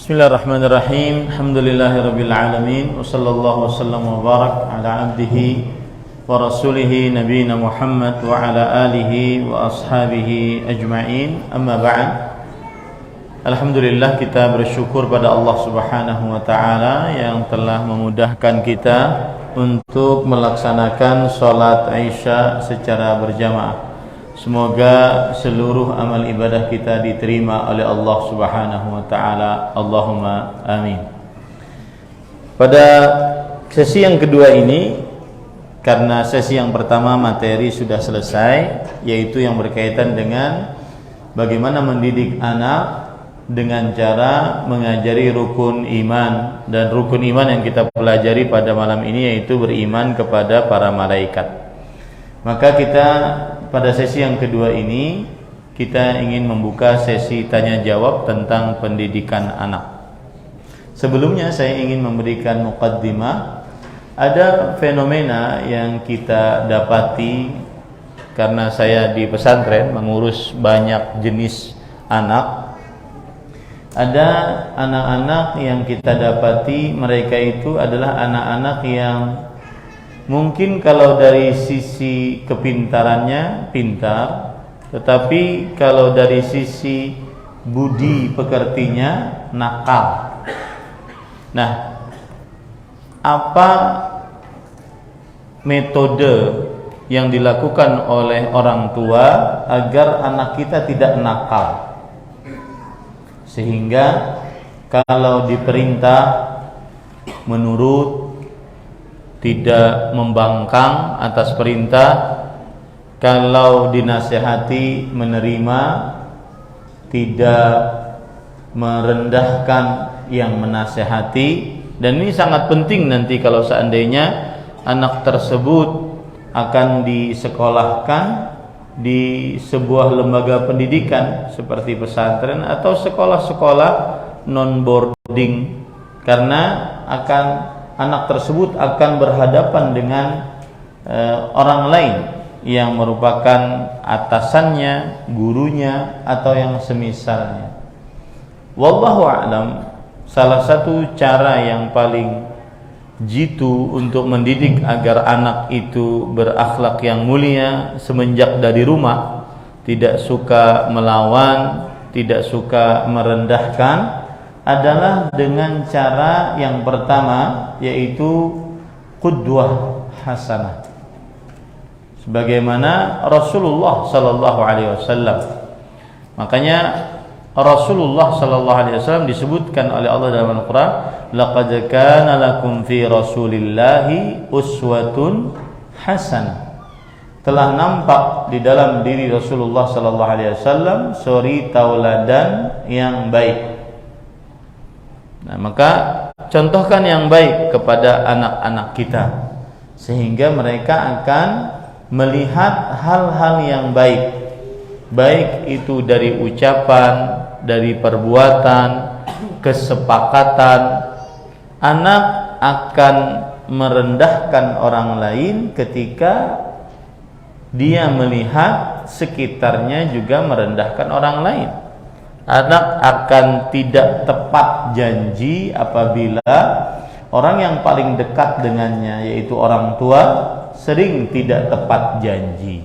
Bismillahirrahmanirrahim. Alhamdulillahirabbil alamin. Wa sallallahu wasallam wa barak ala abdihi wa rasulih nabiyina Muhammad wa ala alihi wa ashabihi ajma'in. Amma ba'd. Alhamdulillah, kita bersyukur pada Allah Subhanahu wa taala yang telah memudahkan kita untuk melaksanakan salat Isya secara berjamaah. Semoga seluruh amal ibadah kita diterima oleh Allah Subhanahu wa taala. Allahumma amin. Pada sesi yang kedua ini, karena sesi yang pertama materi sudah selesai, yaitu yang berkaitan dengan bagaimana mendidik anak dengan cara mengajari rukun iman, dan rukun iman yang kita pelajari pada malam ini yaitu beriman kepada para malaikat. Maka kita pada sesi yang kedua ini kita ingin membuka sesi tanya jawab tentang pendidikan anak. Sebelumnya saya ingin memberikan muqaddimah. Ada fenomena yang kita dapati karena saya di pesantren mengurus banyak jenis anak. Ada anak-anak yang kita dapati mereka itu adalah anak-anak yang mungkin kalau dari sisi kepintarannya pintar, tetapi kalau dari sisi budi pekertinya nakal. Nah, apa metode yang dilakukan oleh orang tua agar anak kita tidak nakal, sehingga kalau diperintah menurut, tidak membangkang atas perintah, kalau dinasihati menerima, tidak merendahkan yang menasihati. Dan ini sangat penting nanti kalau seandainya anak tersebut akan disekolahkan di sebuah lembaga pendidikan seperti pesantren atau sekolah-sekolah non boarding, karena anak tersebut akan berhadapan dengan orang lain yang merupakan atasannya, gurunya, atau yang semisalnya. Wallahu a'lam, salah satu cara yang paling jitu untuk mendidik agar anak itu berakhlak yang mulia semenjak dari rumah, tidak suka melawan, tidak suka merendahkan, adalah dengan cara yang pertama, yaitu qudwah hasanah. Sebagaimana Rasulullah sallallahu alaihi wasallam. Makanya Rasulullah sallallahu alaihi wasallam disebutkan oleh Allah dalam Al-Qur'an, laqad kana lakum fi Rasulillahi uswatun hasanah. Telah nampak di dalam diri Rasulullah sallallahu alaihi wasallam suri tauladan yang baik. Nah, maka contohkan yang baik kepada anak-anak kita, sehingga mereka akan melihat hal-hal yang baik, baik itu dari ucapan, dari perbuatan, kesepakatan. Anak akan merendahkan orang lain ketika dia melihat sekitarnya juga merendahkan orang lain. Anak akan tidak tepat janji apabila orang yang paling dekat dengannya, yaitu orang tua, sering tidak tepat janji.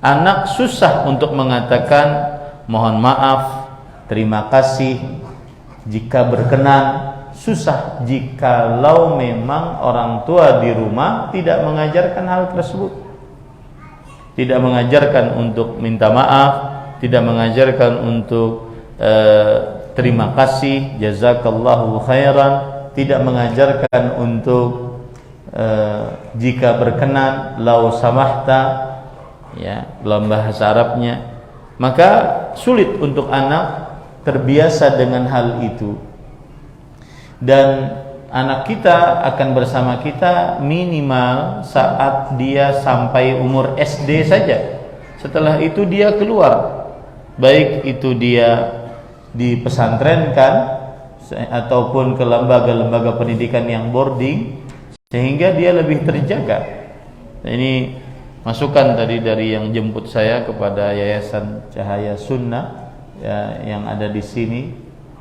Anak susah untuk mengatakan mohon maaf, terima kasih, jika berkenan. Susah jikalau memang orang tua di rumah tidak mengajarkan hal tersebut, tidak mengajarkan untuk minta maaf, tidak mengajarkan untuk terima kasih, jazakallahu khairan, tidak mengajarkan untuk jika berkenan, lau samahta, ya, dalam bahasa Arabnya. Maka sulit untuk anak terbiasa dengan hal itu, dan anak kita akan bersama kita minimal saat dia sampai umur SD saja. Setelah itu dia keluar, baik itu dia dipesantrenkan ataupun ke lembaga-lembaga pendidikan yang boarding, sehingga dia lebih terjaga. Nah, ini masukan tadi dari yang jemput saya kepada Yayasan Cahaya Sunnah ya, yang ada di sini.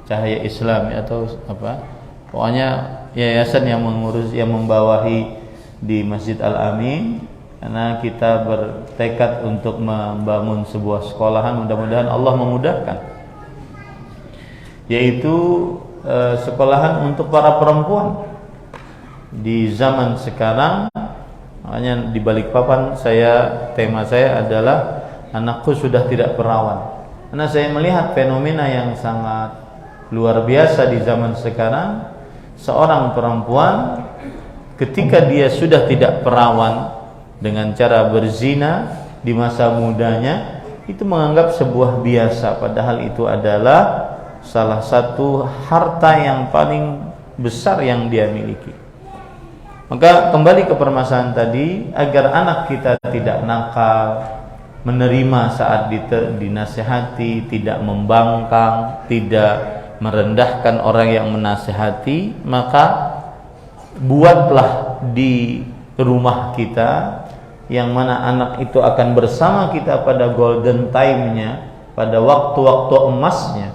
Cahaya Islam atau apa, pokoknya yayasan yang mengurus, yang membawahi di Masjid Al-Amin, karena kita bertekad untuk membangun sebuah sekolahan, mudah-mudahan Allah memudahkan, yaitu sekolahan untuk para perempuan di zaman sekarang. Makanya di Balikpapan tema saya adalah anakku sudah tidak perawan, karena saya melihat fenomena yang sangat luar biasa di zaman sekarang. Seorang perempuan ketika dia sudah tidak perawan dengan cara berzina di masa mudanya, itu menganggap sebuah biasa, padahal itu adalah salah satu harta yang paling besar yang dia miliki. Maka kembali ke permasalahan tadi, agar anak kita tidak nakal, menerima saat dinasihati, tidak membangkang, tidak merendahkan orang yang menasihati, maka buatlah di rumah kita yang mana anak itu akan bersama kita pada golden time-nya, pada waktu-waktu emasnya,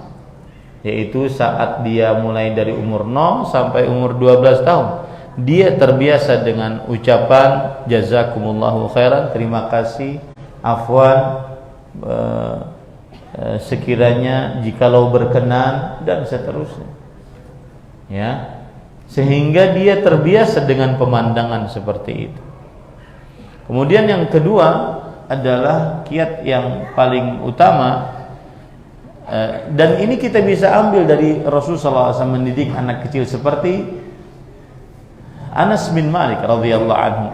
yaitu saat dia mulai dari umur 0 sampai umur 12 tahun. Dia terbiasa dengan ucapan jazakumullahu khairan, terima kasih, afwan, sekiranya, jikalau berkenan, dan seterusnya, ya, sehingga dia terbiasa dengan pemandangan seperti itu. Kemudian yang kedua adalah kiat yang paling utama, dan ini kita bisa ambil dari Rasulullah SAW mendidik anak kecil, seperti Anas bin Malik radhiyallahu anhu.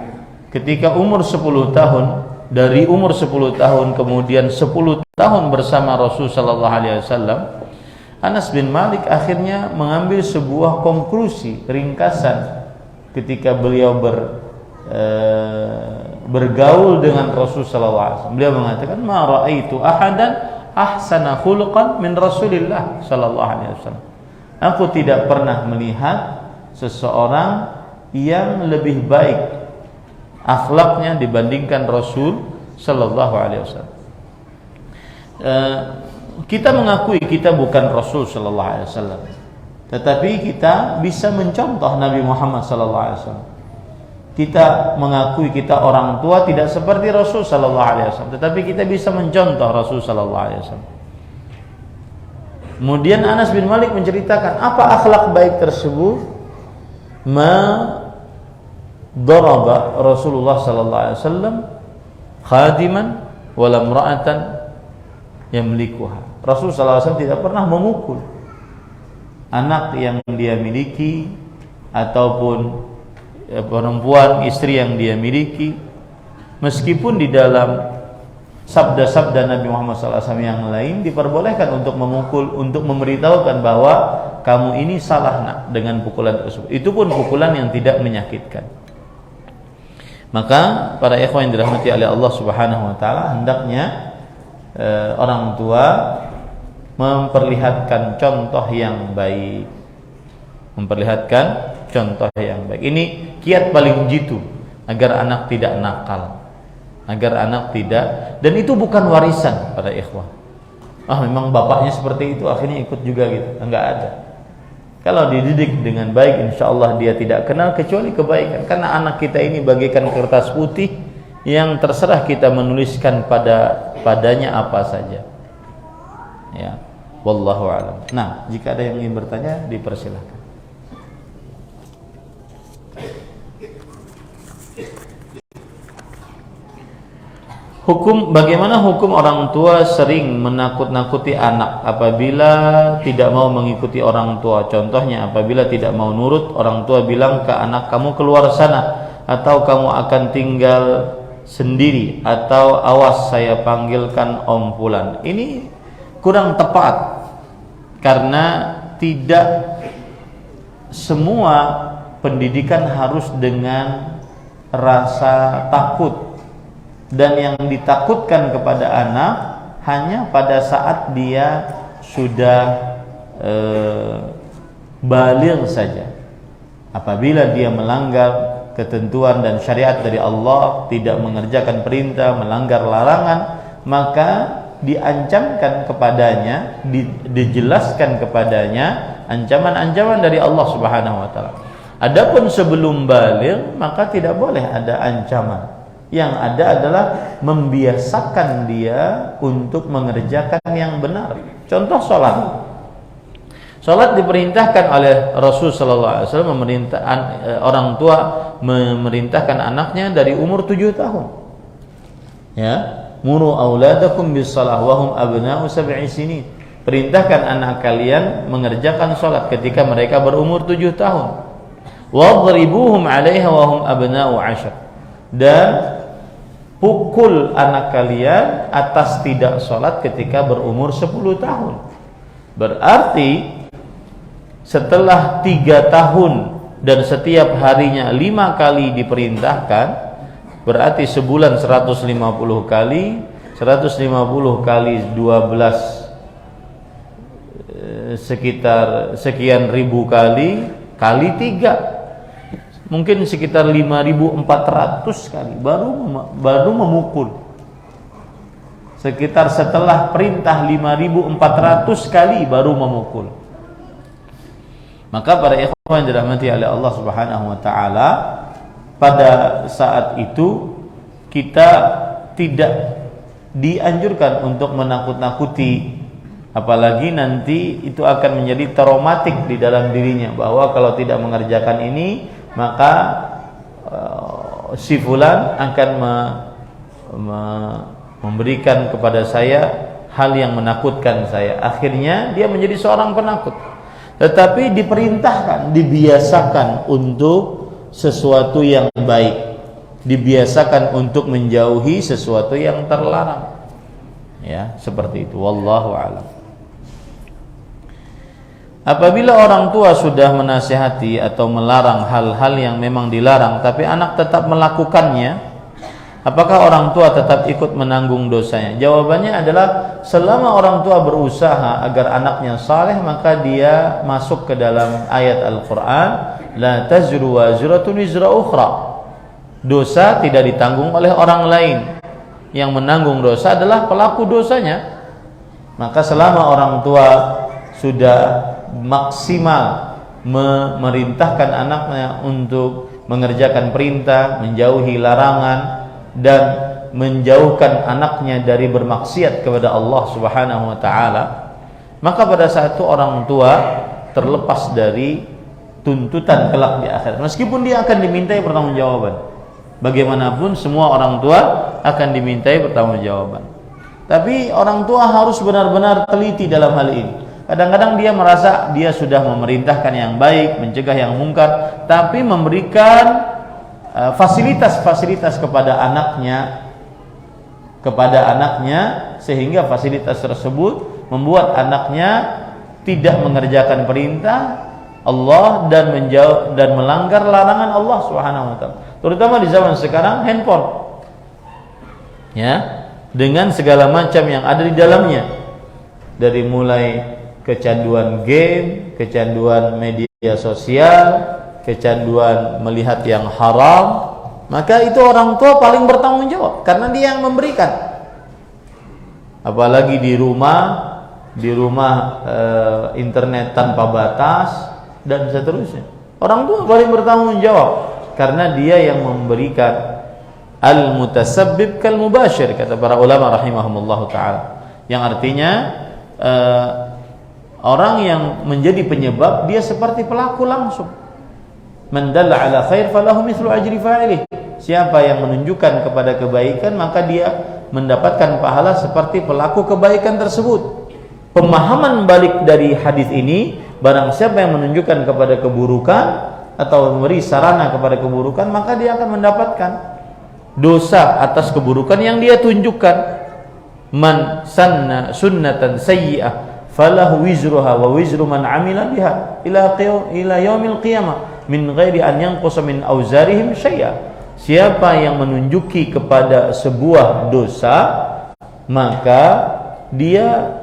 Ketika umur 10 tahun, dari umur 10 tahun kemudian 10 tahun bersama Rasul sallallahu alaihi wasallam, Anas bin Malik akhirnya mengambil sebuah konklusi ringkasan ketika beliau bergaul dengan Rasul sallallahu alaihi wasallam. Beliau mengatakan, "Ma raaitu ahadan ahsana khuluqan min Rasulillah sallallahu alaihi wasallam." Aku tidak pernah melihat seseorang yang lebih baik akhlaknya dibandingkan Rasul sallallahu alaihi wasallam. Kita mengakui kita bukan Rasul sallallahu alaihi wasallam, tetapi kita bisa mencontoh Nabi Muhammad sallallahu alaihi wasallam. Kita mengakui kita orang tua tidak seperti Rasul sallallahu alaihi wasallam, tetapi kita bisa mencontoh Rasul sallallahu alaihi wasallam. Kemudian Anas bin Malik menceritakan apa akhlak baik tersebut. Daraba Rasulullah sallallahu alaihi wasallam khadiman wala imra'atan yamlikuha. Rasul sallallahu alaihi wasallam tidak pernah memukul anak yang dia miliki ataupun perempuan istri yang dia miliki, meskipun di dalam sabda-sabda Nabi Muhammad SAW yang lain diperbolehkan untuk memukul, untuk memberitahukan bahwa kamu ini salah nak dengan pukulan tersebut. Itu pun pukulan yang tidak menyakitkan. Maka para ikhwan yang dirahmati oleh Allah Subhanahu wa taala, hendaknya orang tua memperlihatkan contoh yang baik. Memperlihatkan contoh yang baik. Ini kiat paling jitu agar anak tidak nakal. Agar anak tidak, dan itu bukan warisan para ikhwah. Memang bapaknya seperti itu, akhirnya ikut juga gitu. Enggak ada. Kalau dididik dengan baik, insya Allah dia tidak kenal kecuali kebaikan. Karena anak kita ini bagaikan kertas putih yang terserah kita menuliskan padanya apa saja. Ya, wallahu a'lam. Nah, jika ada yang ingin bertanya, dipersilahkan. Bagaimana hukum orang tua sering menakut-nakuti anak apabila tidak mau mengikuti orang tua? Contohnya, apabila tidak mau nurut, orang tua bilang ke anak, kamu keluar sana, atau kamu akan tinggal sendiri, atau awas saya panggilkan Om Fulan. Ini kurang tepat, karena tidak semua pendidikan harus dengan rasa takut. Dan yang ditakutkan kepada anak hanya pada saat dia sudah baligh saja. Apabila dia melanggar ketentuan dan syariat dari Allah, tidak mengerjakan perintah, melanggar larangan, maka diancamkan kepadanya, dijelaskan kepadanya ancaman-ancaman dari Allah Subhanahu wa taala. Adapun sebelum baligh maka tidak boleh ada ancaman. Yang ada adalah membiasakan dia untuk mengerjakan yang benar. Contoh salat. Salat diperintahkan oleh Rasul sallallahu alaihi wasallam, orang tua memerintahkan anaknya dari umur 7 tahun. Ya, muru auladakum bis shalah wa hum abna'u sab'i sinin. Perintahkan anak kalian mengerjakan salat ketika mereka berumur 7 tahun. Wadribuhum 'alaiha wa hum abna'u 'ashar. Dan pukul anak kalian atas tidak salat ketika berumur 10 tahun. Berarti setelah 3 tahun dan setiap harinya 5 kali diperintahkan, berarti sebulan 150 kali, 150 kali 12 sekitar sekian ribu kali 3, mungkin sekitar 5.400 kali baru memukul. Sekitar setelah perintah 5.400 kali baru memukul. Maka para ikhwan yang dirahmati oleh Allah Subhanahu wa taala, pada saat itu kita tidak dianjurkan untuk menakut-nakuti, apalagi nanti itu akan menjadi traumatik di dalam dirinya, bahwa kalau tidak mengerjakan ini maka si fulan akan memberikan kepada saya hal yang menakutkan saya. Akhirnya dia menjadi seorang penakut. Tetapi diperintahkan, dibiasakan untuk sesuatu yang baik, dibiasakan untuk menjauhi sesuatu yang terlarang. Ya, seperti itu. Wallahu a'lam. Apabila orang tua sudah menasihati atau melarang hal-hal yang memang dilarang, tapi anak tetap melakukannya, apakah orang tua tetap ikut menanggung dosanya? Jawabannya adalah selama orang tua berusaha agar anaknya saleh, maka dia masuk ke dalam ayat Al-Quran, la tazru wazratun wizra ukhra. Dosa tidak ditanggung oleh orang lain. Yang menanggung dosa adalah pelaku dosanya. Maka selama orang tua sudah maksimal memerintahkan anaknya untuk mengerjakan perintah, menjauhi larangan, dan menjauhkan anaknya dari bermaksiat kepada Allah Subhanahu wa taala, maka pada saat itu orang tua terlepas dari tuntutan kelak di akhirat, meskipun dia akan dimintai pertanggungjawaban. Bagaimanapun semua orang tua akan dimintai pertanggungjawaban. Tapi orang tua harus benar-benar teliti dalam hal ini. Kadang-kadang dia merasa dia sudah memerintahkan yang baik, mencegah yang mungkar, tapi memberikan fasilitas-fasilitas kepada anaknya, sehingga fasilitas tersebut membuat anaknya tidak mengerjakan perintah Allah dan melanggar larangan Allah Subhanahu wa taala. Terutama di zaman sekarang, handphone, ya, dengan segala macam yang ada di dalamnya, dari mulai kecanduan game, kecanduan media sosial, kecanduan melihat yang haram, maka itu orang tua paling bertanggung jawab karena dia yang memberikan. Apalagi di rumah internet tanpa batas dan seterusnya, orang tua paling bertanggung jawab karena dia yang memberikan. Al-mutasabbib kal mubashir, kata para ulama rahimahumullah taala, yang artinya orang yang menjadi penyebab dia seperti pelaku langsung. Man dalla ala khair falahu mithlu ajri fa'ilih. Siapa yang menunjukkan kepada kebaikan, maka dia mendapatkan pahala seperti pelaku kebaikan tersebut. Pemahaman balik dari hadis ini, barang siapa yang menunjukkan kepada keburukan atau memberi sarana kepada keburukan, maka dia akan mendapatkan dosa atas keburukan yang dia tunjukkan. Man sanna sunnatan sayyi'ah falahu wizruha wa wizru man amila biha ila yaumil qiyamah min ghairi an yanqusa min auzarihim syai'a. Siapa yang menunjuki kepada sebuah dosa, maka dia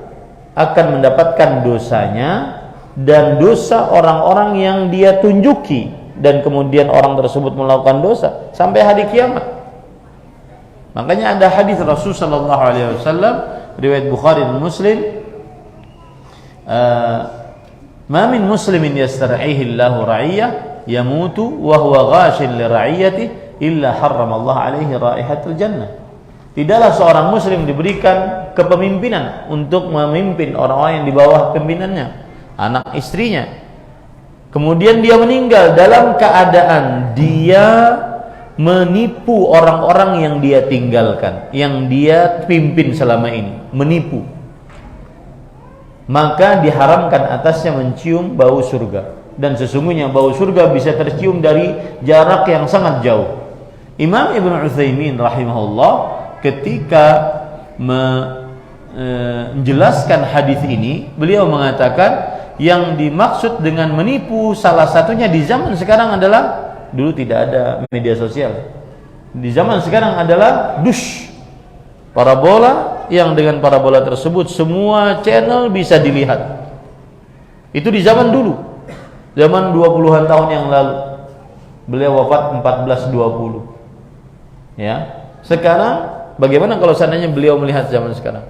akan mendapatkan dosanya dan dosa orang-orang yang dia tunjuki, dan kemudian orang tersebut melakukan dosa sampai hari kiamat. Makanya ada hadis Rasul sallallahu alaihi wasallam riwayat Bukhari dan Muslim, ma min muslimin yastar'ihi Allahu ra'iyyah yamutu wa huwa ghashin li ra'iyatihi illa harrama Allah alaihi raihatul jannah. Tidaklah seorang muslim diberikan kepemimpinan untuk memimpin orang-orang yang di bawah pimpinannya, anak istrinya. Kemudian dia meninggal dalam keadaan dia menipu orang-orang yang dia tinggalkan, yang dia pimpin selama ini, menipu. Maka diharamkan atasnya mencium bau surga. Dan sesungguhnya bau surga bisa tercium dari jarak yang sangat jauh. Imam Ibn Utsaimin rahimahullah ketika menjelaskan hadis ini, beliau mengatakan yang dimaksud dengan menipu salah satunya di zaman sekarang adalah, dulu tidak ada media sosial, di zaman sekarang adalah dish, parabola, yang dengan parabola tersebut semua channel bisa dilihat. Itu di zaman dulu, zaman 20-an tahun yang lalu. Beliau wafat 1420. Ya. Sekarang bagaimana kalau seandainya beliau melihat zaman sekarang?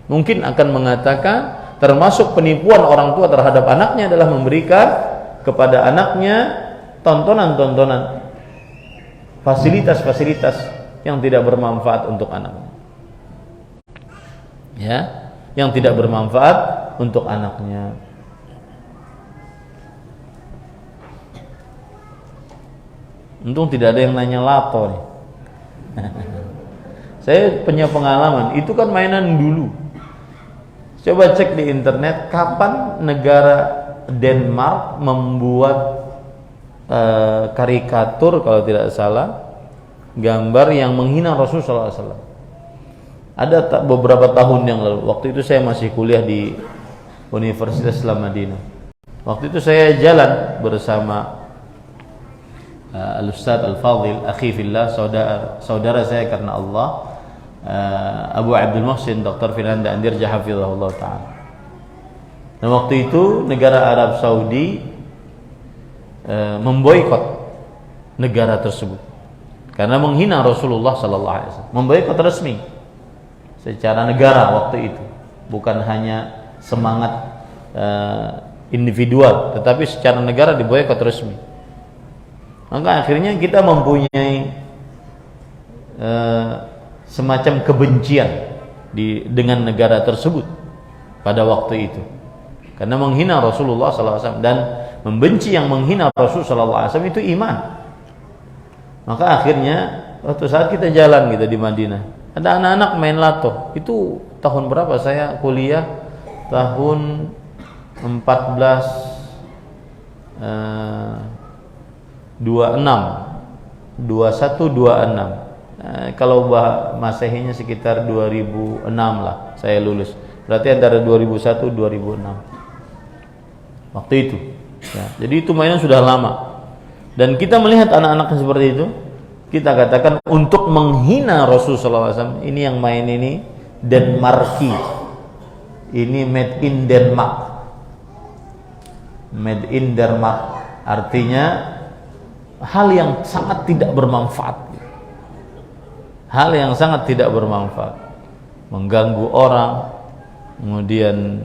Mungkin akan mengatakan termasuk penipuan orang tua terhadap anaknya adalah memberikan kepada anaknya tontonan-tontonan, fasilitas-fasilitas yang tidak bermanfaat untuk anaknya. Ya, yang tidak bermanfaat untuk anaknya. Untung tidak ada yang nanya lato nih. Saya punya pengalaman, itu kan mainan dulu. Coba cek di internet kapan negara Denmark membuat karikatur, kalau tidak salah, gambar yang menghina Rasulullah SAW. Ada beberapa tahun yang lalu. Waktu itu saya masih kuliah di Universitas Islam Madinah. Waktu itu saya jalan bersama Al-Ustadz Al-Fadhil Akhi Fillah, saudara saya karena Allah, Abu Abdul Muhsin Dr. Firanda Andir Hafizahullah Ta'ala. Dan waktu itu negara Arab Saudi memboikot negara tersebut karena menghina Rasulullah sallallahu alaihi wasallam. Memboikot resmi secara negara waktu itu, bukan hanya semangat individual, tetapi secara negara diboikot resmi. Maka akhirnya kita mempunyai semacam kebencian dengan negara tersebut pada waktu itu, karena menghina Rasulullah sallallahu alaihi wasallam. Dan membenci yang menghina Rasul sallallahu alaihi wasallam itu iman. Maka akhirnya waktu saat kita jalan gitu di Madinah, ada anak-anak main lato. Itu tahun berapa saya kuliah? Tahun 2126. Kalau Masehinya sekitar 2006 lah saya lulus. Berarti antara 2001 2006. Waktu itu. Ya, jadi itu mainan sudah lama. Dan kita melihat anak-anak yang seperti itu, kita katakan untuk menghina Rasulullah SAW. Ini yang main ini Denmarki. Ini made in Denmark. Made in Denmark artinya hal yang sangat tidak bermanfaat. Hal yang sangat tidak bermanfaat. Mengganggu orang, kemudian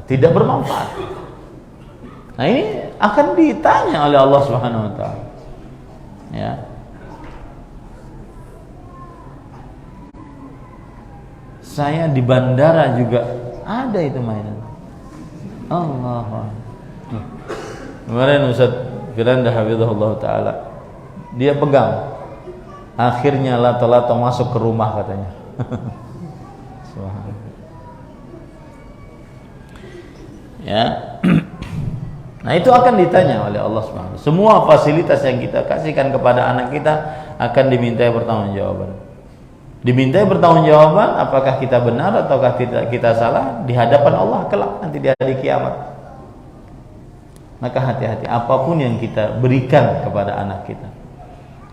tidak bermanfaat. Nah, ini akan ditanya oleh Allah Subhanahu wa taala. Ya. Saya di bandara juga ada itu mainan. Allah. Kemarin Ustaz Firanda hafizahullah taala, dia pegang. Akhirnya lato-lato masuk ke rumah katanya. Subhanallah. Ya. Nah, itu akan ditanya oleh Allah Subhanahu. Semua fasilitas yang kita kasihkan kepada anak kita akan dimintai pertanggungjawaban. Dimintai pertanggungjawaban apakah kita benar ataukah kita salah di hadapan Allah kelak nanti di hari kiamat. Maka hati-hati apapun yang kita berikan kepada anak kita.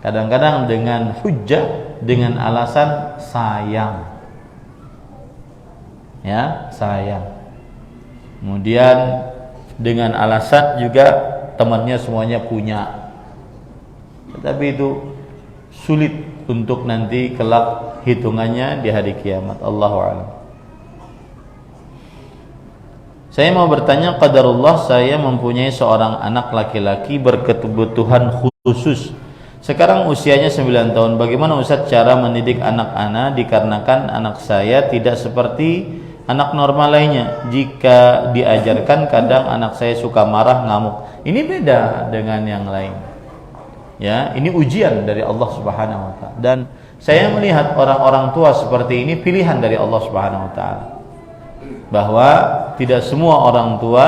Kadang-kadang dengan hujjah, dengan alasan sayang. Ya, sayang. Kemudian dengan alasan juga temannya semuanya punya. Tetapi itu sulit untuk nanti kelak hitungannya di hari kiamat. Allahu a'lam. Saya mau bertanya, qadarullah saya mempunyai seorang anak laki-laki berkebutuhan khusus. Sekarang usianya 9 tahun. Bagaimana Ustaz cara mendidik anak-anak dikarenakan anak saya tidak seperti anak normal lainnya. Jika diajarkan kadang anak saya suka marah, ngamuk. Ini beda dengan yang lain. Ya, ini ujian dari Allah Subhanahu wa taala. Dan saya melihat orang-orang tua seperti ini pilihan dari Allah Subhanahu wa taala. Bahwa tidak semua orang tua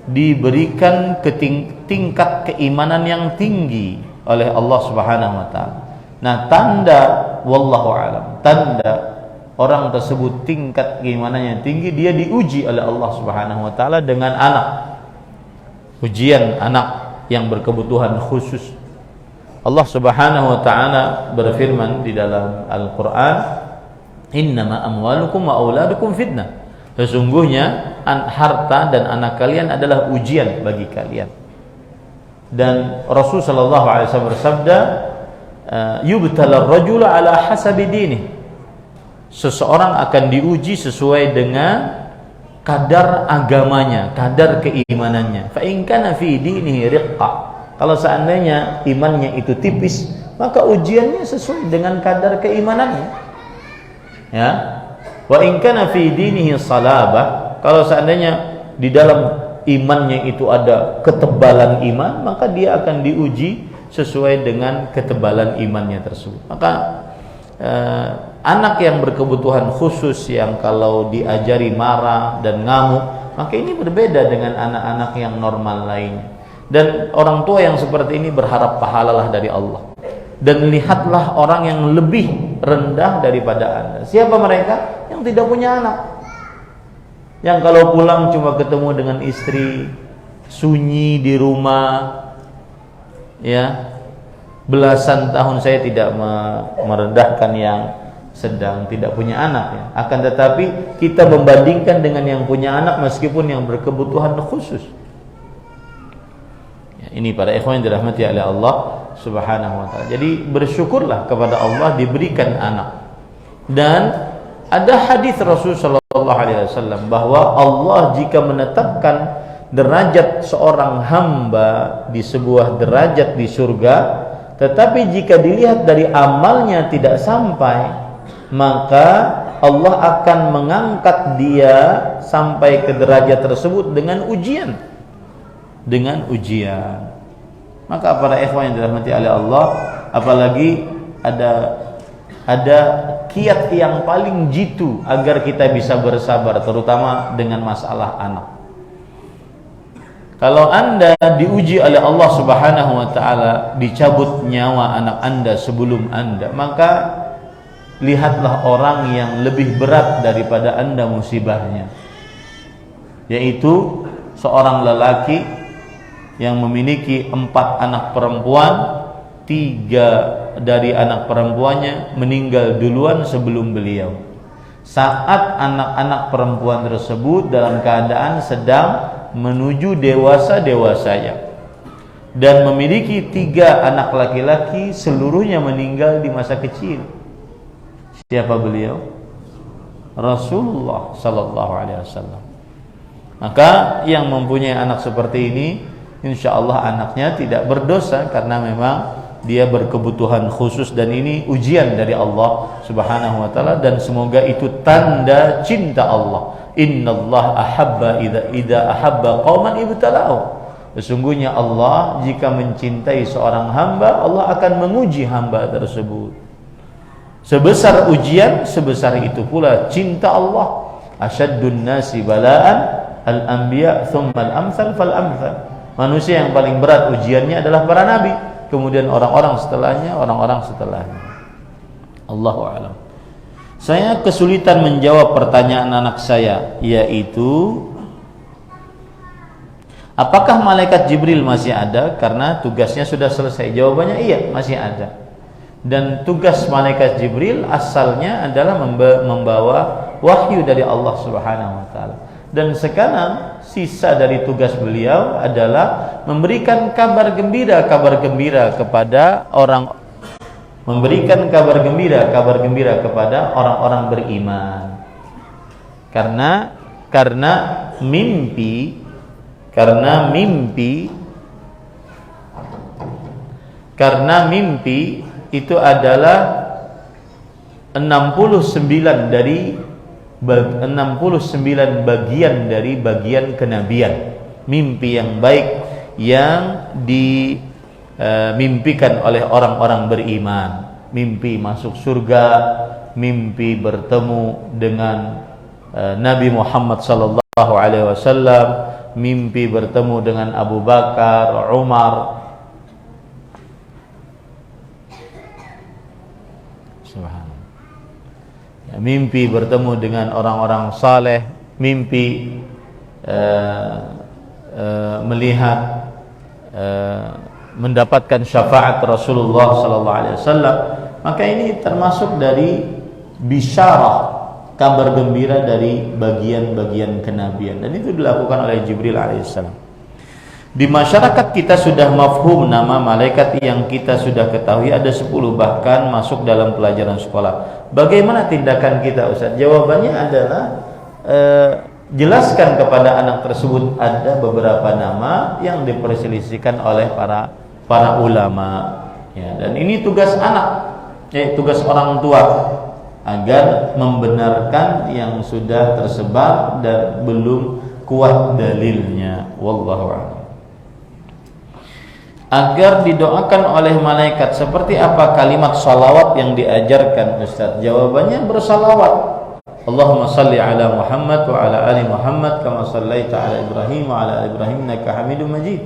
diberikan tingkat keimanan yang tinggi oleh Allah Subhanahu wa taala. Nah, tanda wallahu alam, tanda orang tersebut tingkat keimanannya tinggi, dia diuji oleh Allah Subhanahu wa taala dengan anak. Ujian anak yang berkebutuhan khusus. Allah Subhanahu wa taala berfirman di dalam Al-Qur'an, "Innama amwalukum wa auladukum fitnah." Sesungguhnya harta dan anak kalian adalah ujian bagi kalian. Dan Rasul sallallahu alaihi wasallam bersabda, "Yubtalar rajulu ala hasabi dinih." Seseorang akan diuji sesuai dengan kadar agamanya, kadar keimanannya. Fa in kana fi dinihi riqqa. Kalau seandainya imannya itu tipis, maka ujiannya sesuai dengan kadar keimanannya. Ya. Wa in kana fi dinihi salabah, kalau seandainya di dalam imannya itu ada ketebalan iman, maka dia akan diuji sesuai dengan ketebalan imannya tersebut. Maka anak yang berkebutuhan khusus yang kalau diajari marah dan ngamuk, maka ini berbeda dengan anak-anak yang normal lainnya. Dan orang tua yang seperti ini berharap pahalalah dari Allah. Dan lihatlah orang yang lebih rendah daripada Anda. Siapa mereka? Yang tidak punya anak, yang kalau pulang cuma ketemu dengan istri, sunyi di rumah, ya, belasan tahun. Saya tidak merendahkan yang sedang tidak punya anak, ya. Akan tetapi kita membandingkan dengan yang punya anak meskipun yang berkebutuhan khusus. Ya, ini para ikhwan yang dirahmati oleh Allah Subhanahu wa taala. Jadi bersyukurlah kepada Allah diberikan anak. Dan ada hadis Rasul sallallahu alaihi wasallam bahwa Allah jika menetapkan derajat seorang hamba di sebuah derajat di surga, tetapi jika dilihat dari amalnya tidak sampai, maka Allah akan mengangkat dia sampai ke derajat tersebut dengan ujian. Dengan ujian. Maka para ikhwan yang dirahmati oleh Allah, apalagi ada kiat yang paling jitu agar kita bisa bersabar, terutama dengan masalah anak. Kalau Anda diuji oleh Allah Subhanahu wa taala, dicabut nyawa anak Anda sebelum Anda, maka lihatlah orang yang lebih berat daripada Anda musibahnya, yaitu seorang lelaki yang memiliki 4 anak perempuan, 3 dari anak perempuannya meninggal duluan sebelum beliau. Saat anak-anak perempuan tersebut dalam keadaan sedang menuju dewasa-dewasanya, dan memiliki 3 anak laki-laki, seluruhnya meninggal di masa kecil. Siapa beliau? Rasulullah sallallahu alaihi wasallam. Maka yang mempunyai anak seperti ini, insya Allah anaknya tidak berdosa karena memang dia berkebutuhan khusus, dan ini ujian dari Allah Subhanahu wa taala, dan semoga itu tanda cinta Allah. Innallaha ahabba idza ahabba qauman ibtala'u. Sesungguhnya Allah jika mencintai seorang hamba, Allah akan menguji hamba tersebut. Sebesar ujian, sebesar itu pula cinta Allah. Asyaddun nasi bala'an al-anbiya thumma al-amthal fal-amthal. Manusia yang paling berat ujiannya adalah para nabi, kemudian orang-orang setelahnya, orang-orang setelahnya. Allahu a'lam. Saya kesulitan menjawab pertanyaan anak saya, yaitu apakah malaikat Jibril masih ada karena tugasnya sudah selesai? Jawabannya iya, masih ada. Dan tugas malaikat Jibril asalnya adalah membawa wahyu dari Allah Subhanahu wa taala. Dan sekarang sisa dari tugas beliau adalah memberikan kabar gembira kepada memberikan kabar gembira kepada orang-orang beriman. Karena mimpi itu adalah 69 bagian dari bagian kenabian. Mimpi yang baik yang dimimpikan oleh orang-orang beriman, mimpi masuk surga, mimpi bertemu dengan Nabi Muhammad sallallahu alaihi wasallam, mimpi bertemu dengan Abu Bakar, Umar. Subhanallah. Ya, mimpi bertemu dengan orang-orang saleh, mimpi melihat mendapatkan syafaat Rasulullah sallallahu alaihi wasallam. Maka ini termasuk dari bisyarah, kabar gembira dari bagian-bagian kenabian, dan itu dilakukan oleh Jibril alaihissalam. Di masyarakat kita sudah mafhum nama malaikat yang kita sudah ketahui ada 10, bahkan masuk dalam pelajaran sekolah. Bagaimana tindakan kita, Ustaz? Jawabannya adalah jelaskan kepada anak tersebut ada beberapa nama yang diperselisihkan oleh para ulama, ya, dan ini tugas anak, tugas orang tua agar membenarkan yang sudah tersebar dan belum kuat dalilnya. Wallahu a'lam. Agar didoakan oleh malaikat, seperti apa kalimat salawat yang diajarkan, Ustaz? Jawabannya bersalawat. Allahumma salli ala Muhammad wa ala ali Muhammad kama sallaita ala Ibrahim wa ala ali Ibrahim innaka Hamidum Majid.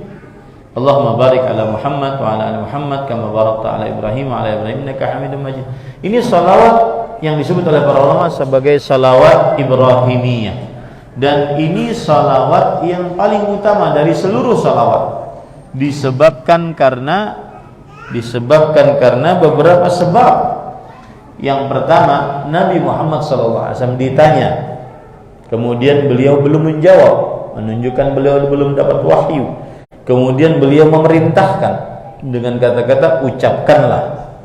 Allahumma barik ala Muhammad wa ala ali Muhammad kama barakta ala Ibrahim wa ala Ibrahim innaka Hamidum Majid. Ini salawat yang disebut oleh para ulama sebagai salawat Ibrahimiyah, dan ini salawat yang paling utama dari seluruh salawat, disebabkan karena beberapa sebab. Yang pertama, Nabi Muhammad SAW ditanya, kemudian beliau belum menjawab, menunjukkan beliau belum dapat wahyu. Kemudian beliau memerintahkan dengan kata-kata ucapkanlah.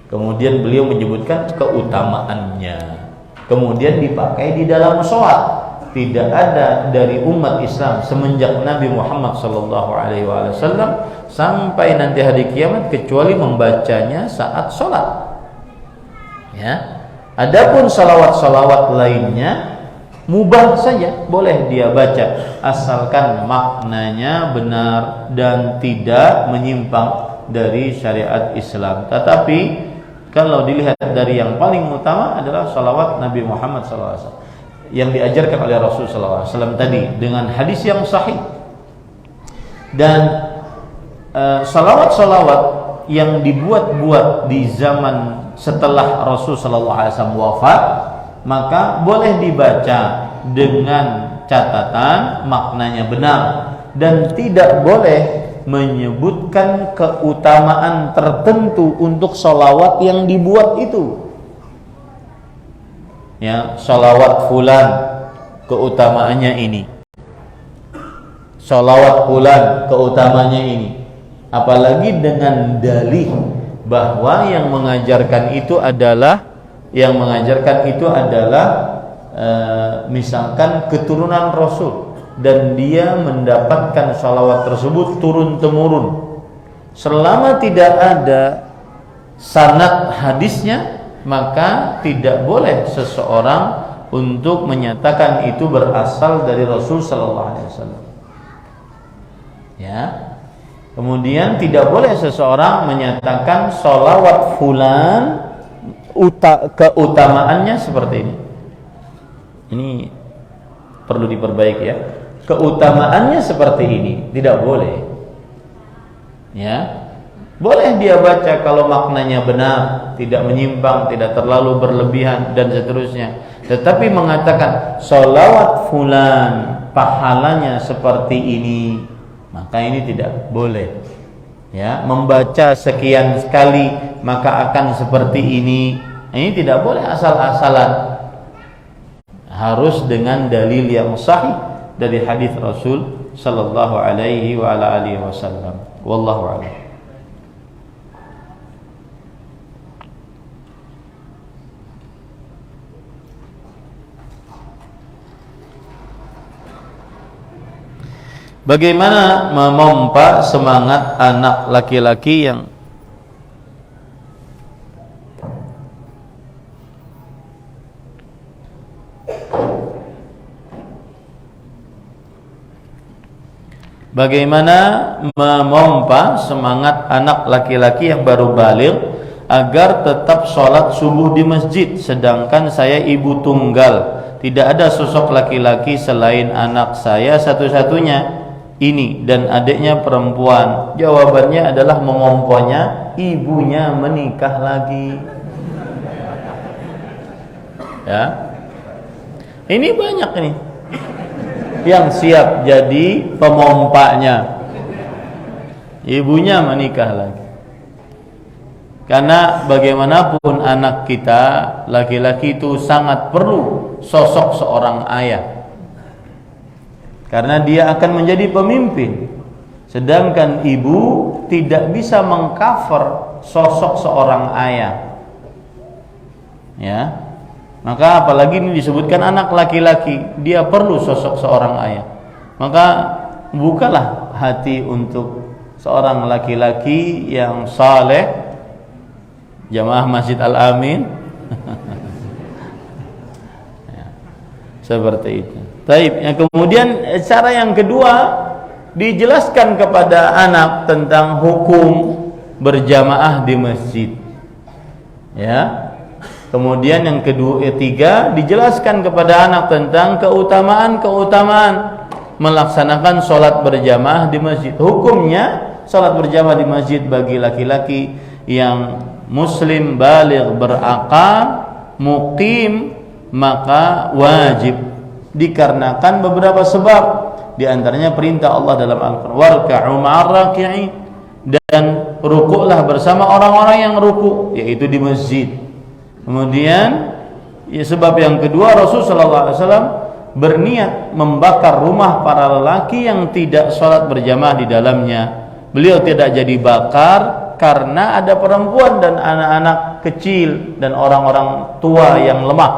Kemudian beliau menyebutkan keutamaannya. Kemudian dipakai di dalam sholat. Tidak ada dari umat Islam semenjak Nabi Muhammad SAW sampai nanti hari kiamat kecuali membacanya saat sholat. Ya. Adapun salawat-salawat lainnya mubah saja, boleh dia baca asalkan maknanya benar dan tidak menyimpang dari syariat Islam. Tetapi kalau dilihat dari yang paling utama adalah salawat Nabi Muhammad SAW yang diajarkan oleh Rasulullah SAW tadi dengan hadis yang sahih. Dan salawat-salawat yang dibuat-buat di zaman setelah Rasulullah SAW wafat, maka boleh dibaca dengan catatan maknanya benar, dan tidak boleh menyebutkan keutamaan tertentu untuk sholawat yang dibuat itu. Ya, sholawat fulan keutamaannya ini, sholawat fulan keutamaannya ini, apalagi dengan dalih bahwa yang mengajarkan itu adalah misalkan keturunan Rasul, dan dia mendapatkan salawat tersebut turun-temurun. Selama tidak ada sanad hadisnya, maka tidak boleh seseorang untuk menyatakan itu berasal dari Rasul sallallahu alaihi wasallam. Ya. Kemudian tidak boleh seseorang menyatakan salawat fulan keutamaannya seperti ini. Ini perlu diperbaiki ya. Keutamaannya seperti ini, tidak boleh. Ya. Boleh dia baca kalau maknanya benar, tidak menyimpang, tidak terlalu berlebihan dan seterusnya. Tetapi mengatakan sholawat fulan pahalanya seperti ini, maka ini tidak boleh. Ya, membaca sekian sekali maka akan seperti ini tidak boleh asal-asalan. Harus dengan dalil yang sahih dari hadis Rasul sallallahu alaihi wa ala alihi wasallam. Wallahu a'lam. Bagaimana memompa semangat anak laki-laki yang semangat anak laki-laki yang baru baligh agar tetap sholat subuh di masjid, sedangkan saya ibu tunggal, tidak ada sosok laki-laki selain anak saya satu-satunya ini dan adiknya perempuan. Jawabannya adalah memomponya ibunya menikah lagi. Ya, ini banyak nih yang siap jadi pemompanya, ibunya menikah lagi. Karena bagaimanapun anak kita laki-laki itu sangat perlu sosok seorang ayah, karena dia akan menjadi pemimpin. Sedangkan ibu tidak bisa mengcover sosok seorang ayah. Ya, maka apalagi ini disebutkan anak laki-laki, dia perlu sosok seorang ayah. Maka bukalah hati untuk seorang laki-laki yang saleh. Jamaah Masjid Al-Amin. Ya, seperti itu. Taib. Yang kemudian cara yang kedua, dijelaskan kepada anak tentang hukum berjamaah di masjid. Ya. Kemudian yang ketiga, dijelaskan kepada anak tentang keutamaan melaksanakan sholat berjamaah di masjid. Hukumnya sholat berjamaah di masjid bagi laki-laki yang muslim baligh berakal muqim maka wajib, dikarenakan beberapa sebab, di antaranya perintah Allah dalam Al-Qur'an, warka'u ma'ar raki'in, dan rukuklah bersama orang-orang yang ruku, yaitu di masjid. Kemudian ya, sebab yang kedua, Rasulullah SAW berniat membakar rumah para lelaki yang tidak sholat berjamaah di dalamnya. Beliau tidak jadi bakar karena ada perempuan dan anak-anak kecil dan orang-orang tua yang lemah,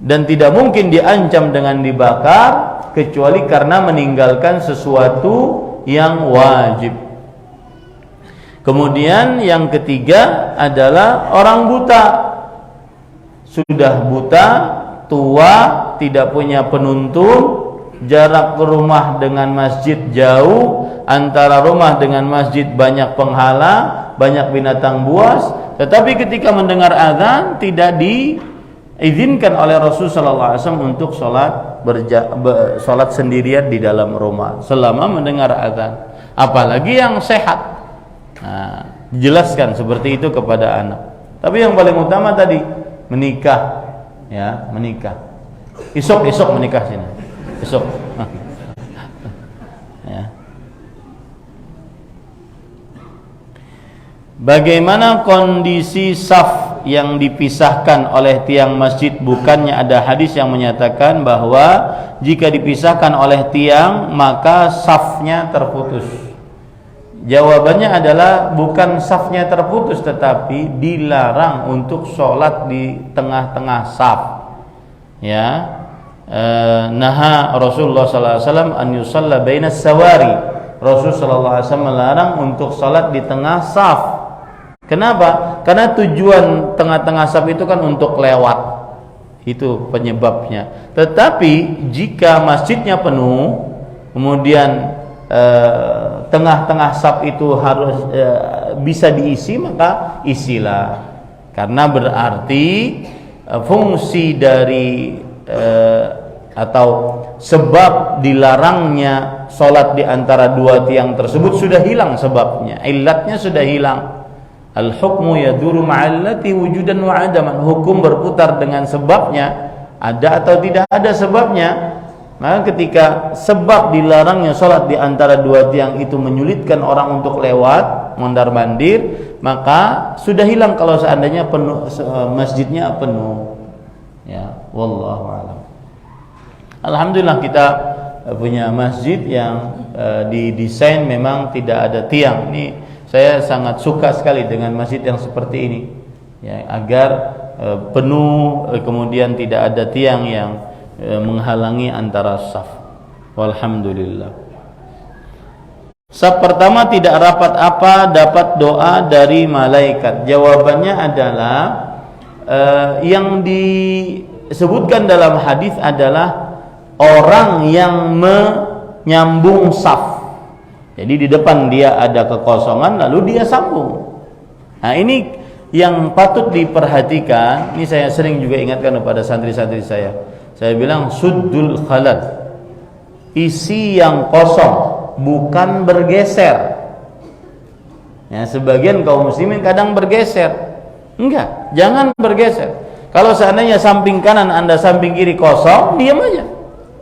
dan tidak mungkin diancam dengan dibakar kecuali karena meninggalkan sesuatu yang wajib. Kemudian yang ketiga adalah orang buta, sudah buta, tua, tidak punya penuntun, jarak ke rumah dengan masjid jauh, antara rumah dengan masjid banyak penghalang, banyak binatang buas, tetapi ketika mendengar azan tidak diizinkan oleh Rasulullah SAW untuk sholat sendirian di dalam rumah selama mendengar azan, apalagi yang sehat. Nah, dijelaskan seperti itu kepada anak. Tapi yang paling utama tadi menikah, ya, menikah. Esok menikah sini. Esok. Ya. Bagaimana kondisi saf yang dipisahkan oleh tiang masjid? Bukannya ada hadis yang menyatakan bahwa jika dipisahkan oleh tiang maka safnya terputus? Jawabannya adalah bukan safnya terputus, tetapi dilarang untuk sholat di tengah-tengah saf. Ya, naha Rasulullah SAW an yusalla bainas sawari. Rasulullah SAW melarang untuk sholat di tengah saf. Kenapa? Karena tujuan tengah-tengah saf itu kan untuk lewat. Itu penyebabnya. Tetapi jika masjidnya penuh, kemudian tengah-tengah saf itu harus bisa diisi, maka isilah, karena berarti fungsi dari atau sebab dilarangnya sholat di antara dua tiang tersebut sudah hilang, sebabnya, illatnya sudah hilang. Al-hukmu yaduru ma'allati wujudan wa adaman, hukum berputar dengan sebabnya, ada atau tidak ada sebabnya. Maka ketika sebab dilarangnya sholat di antara dua tiang itu menyulitkan orang untuk lewat, mondar-mandir, maka sudah hilang kalau seandainya penuh, masjidnya penuh. Ya, wallahu a'lam. Alhamdulillah kita punya masjid yang didesain memang tidak ada tiang. Ini saya sangat suka sekali dengan masjid yang seperti ini. Ya, agar penuh, kemudian tidak ada tiang yang menghalangi antara saf. Walhamdulillah. Sab pertama, tidak rapat apa dapat doa dari malaikat? Jawabannya adalah yang disebutkan dalam hadis adalah orang yang menyambung saf. Jadi di depan dia ada kekosongan lalu dia sambung. Nah, ini yang patut diperhatikan. Ini saya sering juga ingatkan kepada santri-santri saya. Saya bilang suddul khalal. Isi yang kosong, bukan bergeser. Ya, sebagian kaum muslimin kadang bergeser. Enggak, jangan bergeser. Kalau seandainya samping kanan Anda, samping kiri kosong, diam aja.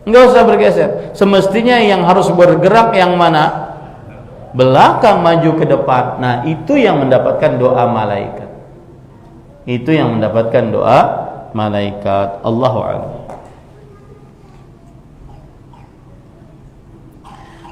Enggak usah bergeser. Semestinya yang harus bergerak yang mana? Belakang maju ke depan. Nah, itu yang mendapatkan doa malaikat. Itu yang mendapatkan doa malaikat. Allahu a'lam.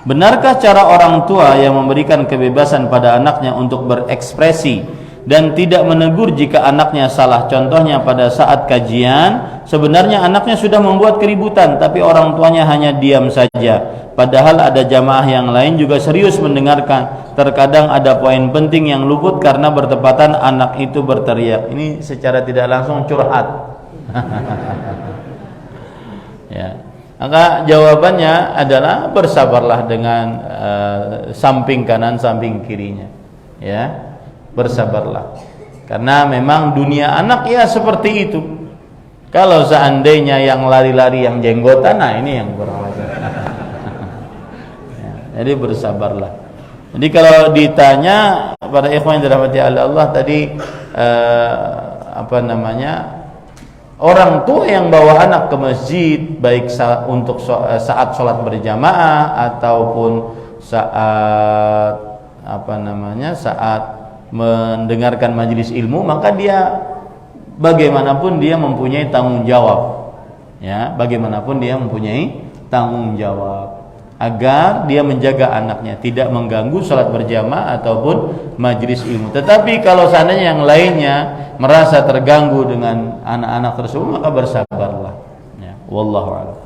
Benarkah cara orang tua yang memberikan kebebasan pada anaknya untuk berekspresi dan tidak menegur jika anaknya salah? Contohnya pada saat kajian, sebenarnya anaknya sudah membuat keributan, tapi orang tuanya hanya diam saja. Padahal ada jamaah yang lain juga serius mendengarkan. Terkadang ada poin penting yang luput karena bertepatan anak itu berteriak. Ini secara tidak langsung curhat. Ya. Maka jawabannya adalah bersabarlah dengan samping kanan, samping kirinya. Ya, bersabarlah. Karena memang dunia anak ya seperti itu. Kalau seandainya yang lari-lari yang jenggotan, nah ini yang kurang wajar. Ya, jadi bersabarlah. Jadi kalau ditanya pada ikhwan yang dirahmati Allah tadi orang tua yang bawa anak ke masjid, baik untuk saat sholat berjamaah ataupun saat saat mendengarkan majelis ilmu, maka dia bagaimanapun dia mempunyai tanggung jawab. Ya, bagaimanapun dia mempunyai tanggung jawab agar dia menjaga anaknya tidak mengganggu sholat berjamaah ataupun majelis ilmu. Tetapi kalau seandainya yang lainnya merasa terganggu dengan anak-anak tersebut, maka bersabarlah. Ya, wallahu a'lam.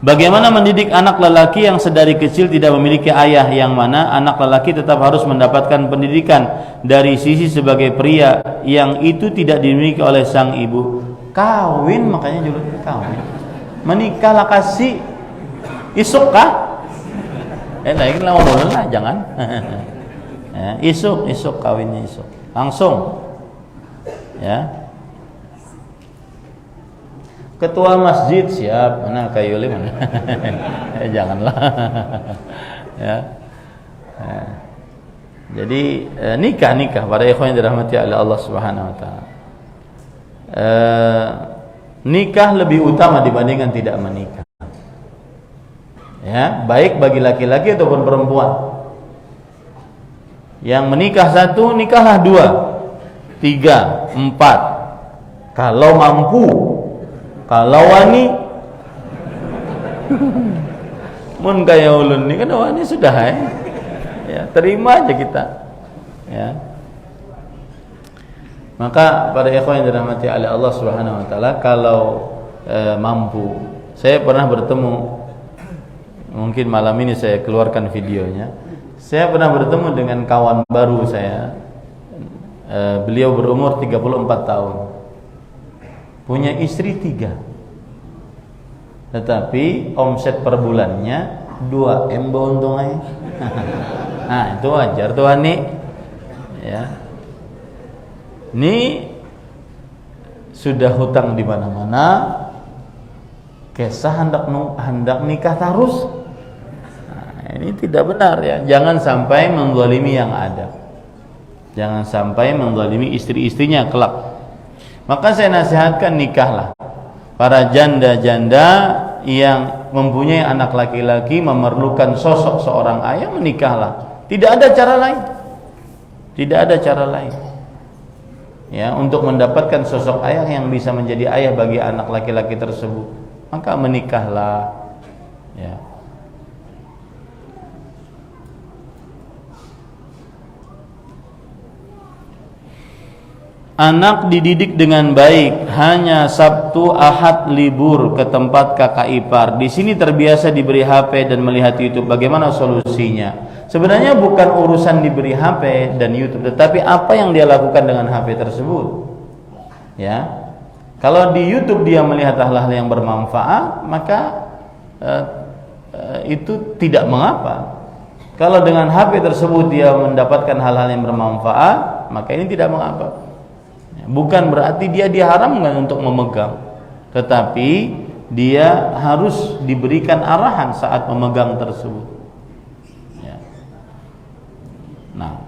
Bagaimana mendidik anak lelaki yang sedari kecil tidak memiliki ayah, yang mana anak lelaki tetap harus mendapatkan pendidikan dari sisi sebagai pria yang itu tidak dimiliki oleh sang ibu? Kawin, makanya julukan kawin. Menikahlah kasih isuk kah? Lagi lama dulu lah, jangan. Ya, isuk kawinnya isuk. Langsung. Ya. Ketua masjid siap, mana Kayuli mana? Janganlah. Ya. Jadi nikah para ikhwan yang dirahmati oleh Allah Subhanahu wa taala. Nikah lebih utama dibandingkan tidak menikah. Ya, baik bagi laki-laki ataupun perempuan. Yang menikah satu, nikahlah 2, 3, 4. Kalau mampu. Kalau wani mun kaya ulun ni kan wani sudah ya, terima aja kita. Ya. Maka pada ikhwan yang dirahmati oleh Allah Subhanahu wa taala, kalau mampu. Saya pernah bertemu, mungkin malam ini saya keluarkan videonya. Saya pernah bertemu dengan kawan baru saya. Beliau berumur 34 tahun. Punya istri 3. Tetapi omset per bulannya 2M untungnya. Nah, itu wajar tuh Ani. Ya. Ini sudah hutang di mana-mana. Kisah hendak nikah terus. Nah, ini tidak benar ya. Jangan sampai menzalimi yang ada. Jangan sampai menzalimi istri-istrinya kelak. Maka saya nasihatkan nikahlah. Para janda-janda yang mempunyai anak laki-laki memerlukan sosok seorang ayah, menikahlah. Tidak ada cara lain. Tidak ada cara lain. Ya, untuk mendapatkan sosok ayah yang bisa menjadi ayah bagi anak laki-laki tersebut, maka menikahlah. Ya. anak dididik dengan baik, hanya Sabtu Ahad libur ke tempat kakak ipar. Di sini terbiasa diberi HP dan melihat YouTube. Bagaimana solusinya? Sebenarnya bukan urusan diberi HP dan YouTube, tetapi apa yang dia lakukan dengan HP tersebut. Ya, kalau di YouTube dia melihat hal-hal yang bermanfaat, maka itu tidak mengapa. Kalau dengan HP tersebut dia mendapatkan hal-hal yang bermanfaat, maka ini tidak mengapa. Bukan berarti dia diharamkan untuk memegang, tetapi dia harus diberikan arahan saat memegang tersebut. Ya. Nah,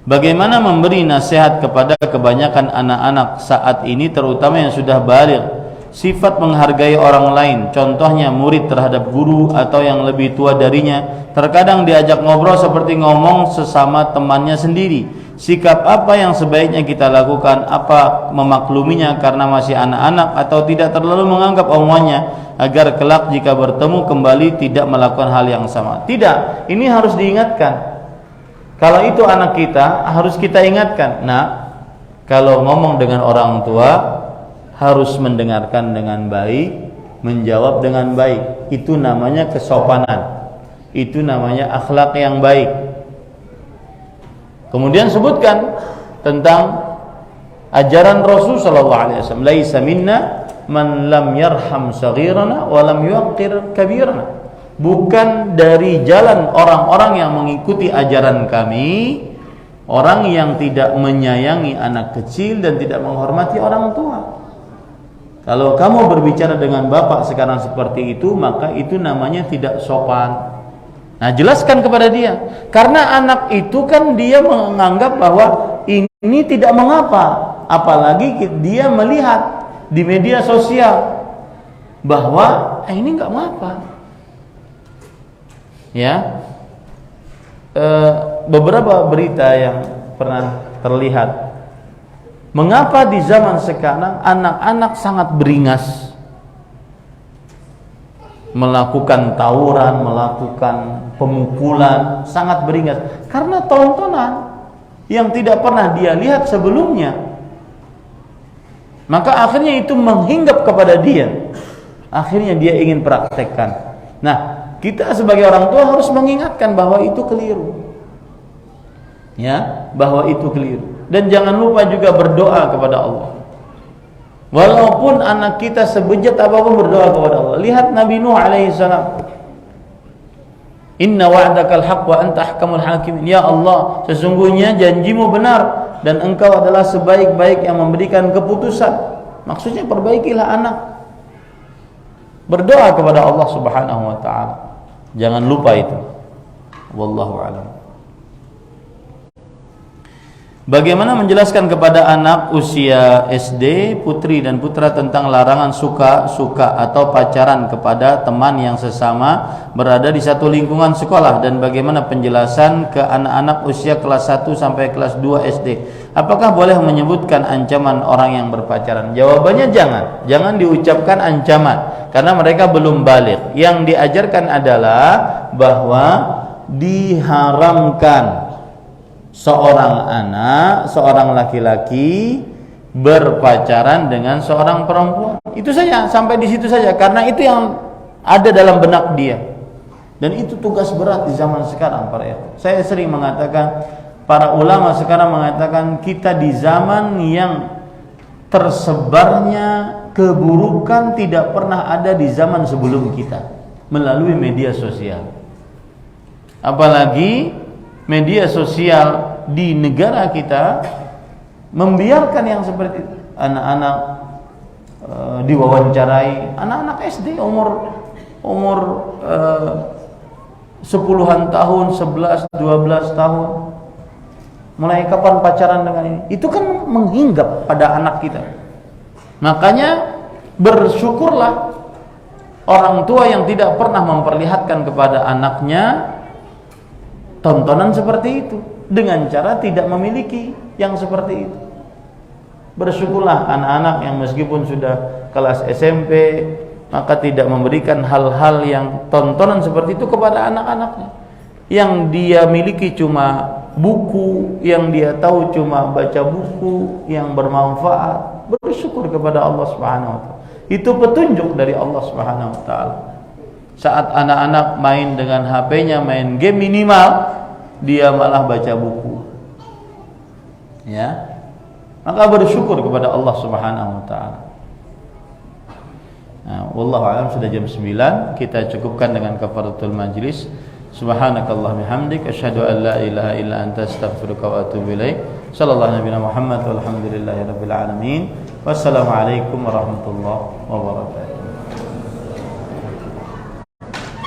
bagaimana memberi nasihat kepada kebanyakan anak-anak saat ini, terutama yang sudah baligh? Sifat menghargai orang lain, contohnya murid terhadap guru atau yang lebih tua darinya. Terkadang diajak ngobrol seperti ngomong sesama temannya sendiri. Sikap apa yang sebaiknya kita lakukan? Apa memakluminya karena masih anak-anak, atau tidak terlalu menganggap omongannya agar kelak jika bertemu kembali tidak melakukan hal yang sama? Tidak, ini harus diingatkan. Kalau itu anak kita, harus kita ingatkan. Nah, kalau ngomong dengan orang tua harus mendengarkan dengan baik, menjawab dengan baik. Itu namanya kesopanan. Itu namanya akhlak yang baik. Kemudian sebutkan tentang ajaran Rasul sallallahu alaihi wasallam, laisa minna man lam yarham saghirana wa lam yuqir kabirana. Bukan dari jalan orang-orang yang mengikuti ajaran kami, orang yang tidak menyayangi anak kecil dan tidak menghormati orang tua. Kalau kamu berbicara dengan bapak sekarang seperti itu, maka itu namanya tidak sopan. Nah, jelaskan kepada dia, karena anak itu kan dia menganggap bahwa ini tidak mengapa, apalagi dia melihat di media sosial bahwa ini nggak mengapa. Ya, beberapa berita yang pernah terlihat, mengapa di zaman sekarang anak-anak sangat beringas, melakukan tawuran, melakukan pemukulan, sangat beringas karena tontonan yang tidak pernah dia lihat sebelumnya. Maka akhirnya itu menghinggap kepada dia, akhirnya dia ingin praktekkan. Nah, kita sebagai orang tua harus mengingatkan bahwa itu keliru, ya, bahwa itu keliru. Dan jangan lupa juga berdoa kepada Allah. Walaupun anak kita sebejat apapun, berdoa kepada Allah. Lihat Nabi Nuh alaihi salam. Inna wa'dakal haqq wa anta ahkamul hakimin. Ya Allah, sesungguhnya janjimu benar dan engkau adalah sebaik-baik yang memberikan keputusan. Maksudnya perbaikilah anak. Berdoa kepada Allah Subhanahu wa taala. Jangan lupa itu. Wallahu a'lam. Bagaimana menjelaskan kepada anak usia SD, putri dan putra tentang larangan suka atau pacaran kepada teman yang sesama berada di satu lingkungan sekolah, dan bagaimana penjelasan ke anak-anak usia kelas 1 sampai kelas 2 SD? Apakah boleh menyebutkan ancaman orang yang berpacaran? Jawabannya jangan diucapkan ancaman karena mereka belum baligh. Yang diajarkan adalah bahwa diharamkan seorang anak, seorang laki-laki berpacaran dengan seorang perempuan. Itu saja, sampai di situ saja, karena itu yang ada dalam benak dia. Dan itu tugas berat di zaman sekarang, para ikhwan. Saya sering mengatakan, para ulama sekarang mengatakan kita di zaman yang tersebarnya keburukan tidak pernah ada di zaman sebelum kita melalui media sosial. Apalagi media sosial di negara kita membiarkan yang seperti itu. Anak-anak diwawancarai, anak-anak SD umur 10-an tahun, 11, 12 tahun. Mulai kapan pacaran dengan ini? Itu kan menghinggap pada anak kita. Makanya bersyukurlah orang tua yang tidak pernah memperlihatkan kepada anaknya tontonan seperti itu, dengan cara tidak memiliki yang seperti itu. Bersyukurlah anak-anak yang meskipun sudah kelas SMP, maka tidak memberikan hal-hal yang tontonan seperti itu kepada anak-anaknya. Yang dia miliki cuma buku yang dia tahu cuma baca buku yang bermanfaat, bersyukur kepada Allah Subhanahu wa taala. Itu petunjuk dari Allah Subhanahu wa taala. Saat anak-anak main dengan HP-nya, main game, minimal dia malah baca buku. Ya. Maka bersyukur kepada Allah Subhanahu wa taala. Nah, wallahu a'lam, sudah jam 9, kita cukupkan dengan kafaratul majlis. Subhanakallah bihamdik asyhadu an la ilaha illa anta astaghfiruka wa atubu ilaik. Sallallahu nabiyana Muhammad walhamdulillahi rabbil alamin. Wassalamualaikum warahmatullahi wabarakatuh.